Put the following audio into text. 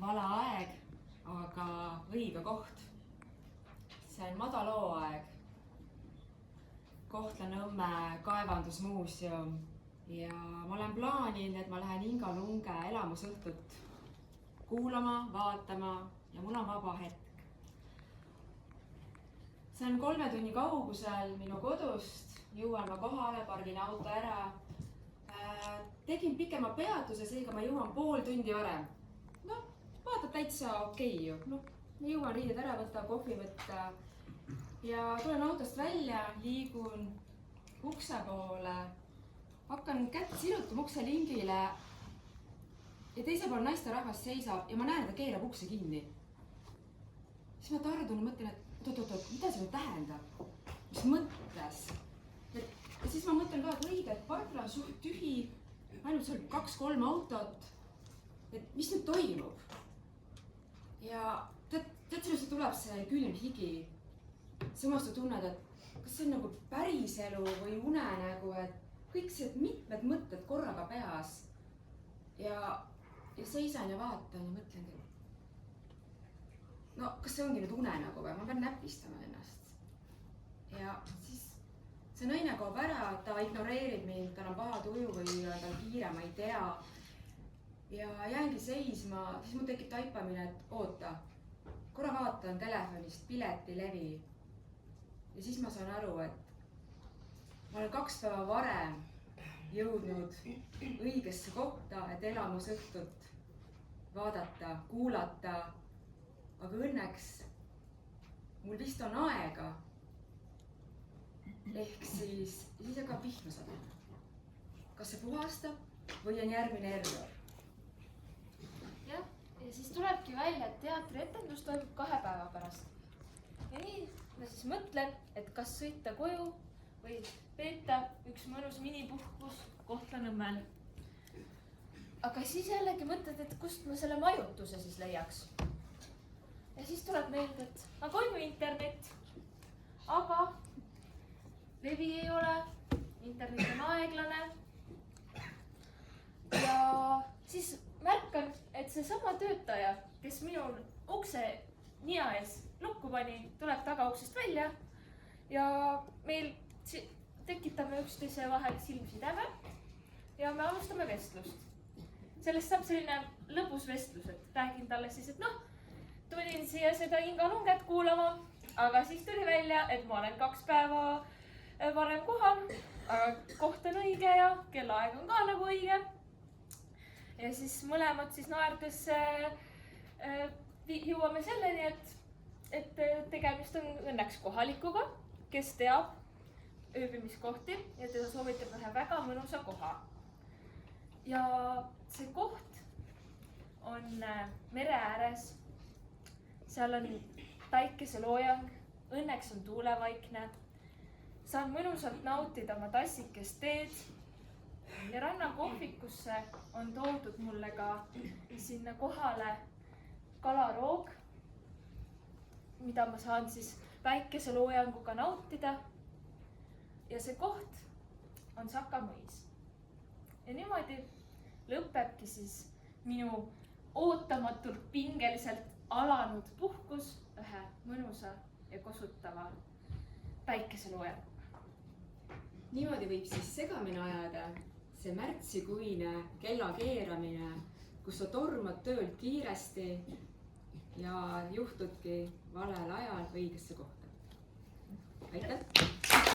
vale aeg, aga õige koht. See on Madaloo aeg. Kohtla-Nõmme kaevandusmuuseum ja ma olen plaaninud, et ma lähen Inga Lunge elamusõhtut kuulama, vaatama ja mul on vaba hetk. See on 3 tunni kaugusel minu kodust, jõuan ma kohale, pargin auto ära. Tegin pikema peatuse, seega ma jõuan pool tundi varem. No, vaatab täitsa okei ju. No, ma jõuan riided ära võtta, kohvi võtta ja tulen autost välja, liigun ukse poole, hakkan kätt sirutama ukse lingile ja teisel pool naisterahvas seisab ja ma näen, et ta keerab ukse kinni. Siis ma tardun ja mõtlen, et oot, mida see tähendab? Mis mõttes? Ja siis ma mõtlen ka, et õige, et parkla on suht tühi, ainult seal 2-3 autot. Et mis nüüd toimub? Ja tead, sellest tuleb see külm higi. Samas sa tunned, et kas see on nagu päris elu või unenägu, et kõik see mitmed mõtted korraga peas. Ja seisan ja vaatan ja mõtlengi, no kas see ongi nüüd unenägu või? Ma pean näpistama ennast. Ja siis see naine kaob ära, ta ignoreerib mind, tal on paha tuju või tal kiire, ma ei tea. Ja jäängi seisma, siis mul tekib taipamine, et oota, korra vaatan telefonist piletilevi. Ja siis ma saan aru, et ma olen 2 päeva varem jõudnud õigesse kohta, et elamusõhtut vaadata, kuulata. Aga õnneks mul vist on aega. Ehk siis hakkab vihma sadama. Kas see puhastab või on järgmine error? Jah, ja siis tulebki välja, et teatrietendus toimub 2 päeva pärast. Ja nii ma siis mõtlen, et kas sõita koju või veeta üks mõnus minipuhkus Kohtla-Nõmmel. Aga siis jällegi mõtled, et kust ma selle majutuse siis leiaks. Ja siis tuleb meelde, et aga on ju internet, aga levi ei ole, internet on aeglane. Ja siis märkan, et seesama töötaja, kes minul ukse nina ees lukku pani, tuleb tagauksest välja ja meil tekitame üksteise vahel silmsideme ja me alustame vestlust. Sellest saab selline lõbus vestlus, et räägin talle siis, et noh, tulin siia seda Inga Lunget kuulama, aga siis tuli välja, et ma olen 2 päeva varem kohal, aga koht on õige ja kellaaeg on ka nagu õige. Ja siis mõlemad siis naerdes jõuame selleni, et tegemist on õnneks kohalikuga, kes teab ööbimiskohti ja teda soovitab ühe väga mõnusa koha. Ja see koht on mere ääres. Seal on päikeseloojang, õnneks on tuulevaikne. Saan mõnusalt nautida oma tassikest teed ja rannakohvikusse on toodud mulle ka sinna kohale kalaroog, mida ma saan siis päikeseloojanguga nautida. Ja see koht on Sakamõis. Ja niimoodi lõpebki siis minu ootamatult pingeliselt alanud puhkus ühe mõnusa ja kosutava päikeseloojanguga. Niimoodi võib siis segamini ajada see märtsikuine kella keeramine, kus sa tormad töölt kiiresti ja juhtudki valel ajal õigesse kohta. Aitäh!